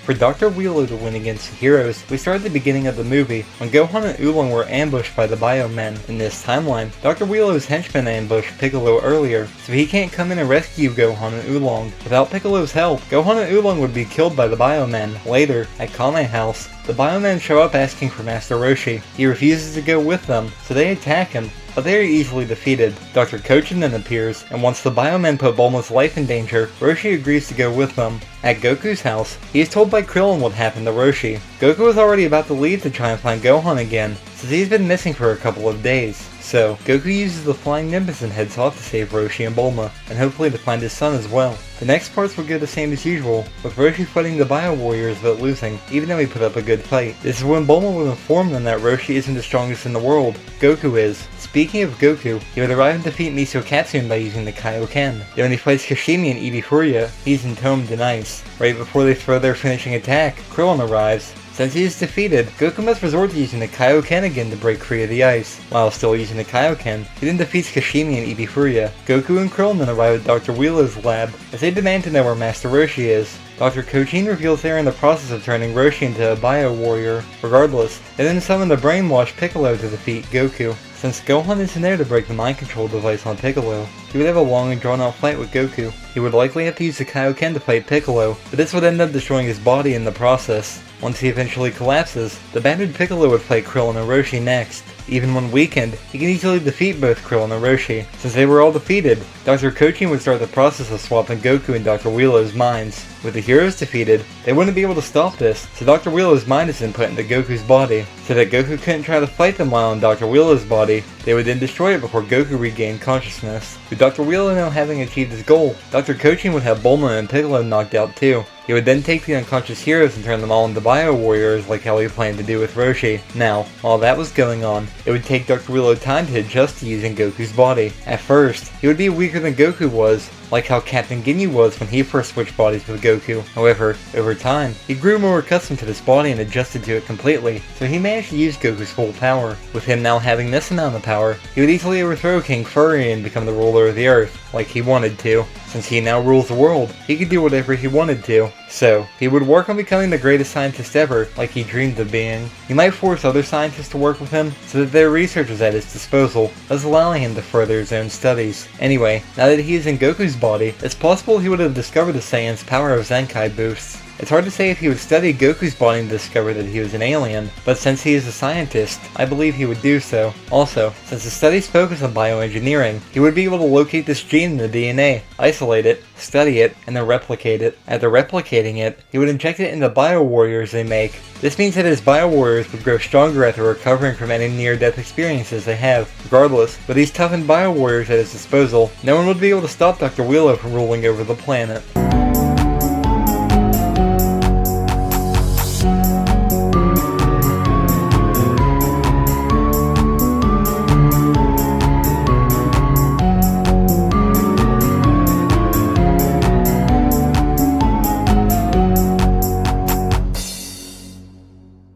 For Dr. Wheelo to win against the heroes, we start at the beginning of the movie, when Gohan and Oolong were ambushed by the Biomen. In this timeline, Dr. Wheelo's henchmen ambushed Piccolo earlier, so he can't come in and rescue Gohan and Oolong. Without Piccolo's help, Gohan and Oolong would be killed by the Biomen. Later, at Kame House, the Biomen show up asking for Master Roshi. He refuses to go with them, so they attack him, but they are easily defeated. Dr. Kochin then appears, and once the Biomen put Bulma's life in danger, Roshi agrees to go with them. At Goku's house, he is told by Krillin what happened to Roshi. Goku is already about to leave to try and find Gohan again, since he's been missing for a couple of days. So, Goku uses the Flying Nimbus and heads off to save Roshi and Bulma, and hopefully to find his son as well. The next parts will go the same as usual, with Roshi fighting the Bio Warriors but losing, even though he put up a good fight. This is when Bulma will inform them that Roshi isn't the strongest in the world, Goku is. Speaking of Goku, he would arrive and defeat Miso Katsune by using the Kaioken. Then when he fights Kashimi and Ebi Furia, he's entombed in ice. Right before they throw their finishing attack, Krillin arrives. Since he is defeated, Goku must resort to using the Kaioken again to break free of the ice. While still using the Kaioken, he then defeats Kashimi and Ebi Furia. Goku and Krillin then arrive at Dr. Wheelo's lab, as they demand to know where Master Roshi is. Dr. Kochin reveals they are in the process of turning Roshi into a Bio Warrior. Regardless, they then summon the brainwashed Piccolo to defeat Goku. Since Gohan isn't there to break the mind control device on Piccolo, he would have a long and drawn out fight with Goku. He would likely have to use the Kaioken to fight Piccolo, but this would end up destroying his body in the process. Once he eventually collapses, the battered Piccolo would fight Krillin and Roshi next. Even when weakened, he can easily defeat both Krillin and Roshi. Since they were all defeated, Dr. Kochin would start the process of swapping Goku and Dr. Wheelo's minds. With the heroes defeated, they wouldn't be able to stop this, so Dr. Wheelo's mind is then put into Goku's body. So that Goku couldn't try to fight them while in Dr. Wheelo's body, they would then destroy it before Goku regained consciousness. With Dr. Wheelo now having achieved his goal, Dr. Kochin would have Bulma and Piccolo knocked out too. He would then take the unconscious heroes and turn them all into Bio Warriors like how he planned to do with Roshi. Now, while that was going on, it would take Dr. Wheelo time to adjust to using Goku's body. At first, he would be weaker than Goku was, like how Captain Ginyu was when he first switched bodies with Goku. However, over time, he grew more accustomed to this body and adjusted to it completely, so he managed to use Goku's full power. With him now having this amount of power, he would easily overthrow King Furry and become the ruler of the Earth, like he wanted to. Since he now rules the world, he could do whatever he wanted to. So, he would work on becoming the greatest scientist ever, like he dreamed of being. He might force other scientists to work with him, so that their research is at his disposal, thus allowing him to further his own studies. Anyway, now that he is in Goku's body, it's possible he would have discovered the Saiyan's power of Zenkai boosts. It's hard to say if he would study Goku's body and discover that he was an alien, but since he is a scientist, I believe he would do so. Also, since the studies focus on bioengineering, he would be able to locate this gene in the DNA, isolate it, study it, and then replicate it. After replicating it, he would inject it into Bio Warriors they make. This means that his Bio Warriors would grow stronger after recovering from any near-death experiences they have. Regardless, with these toughened Bio Warriors at his disposal, no one would be able to stop Dr. Wheelo from ruling over the planet.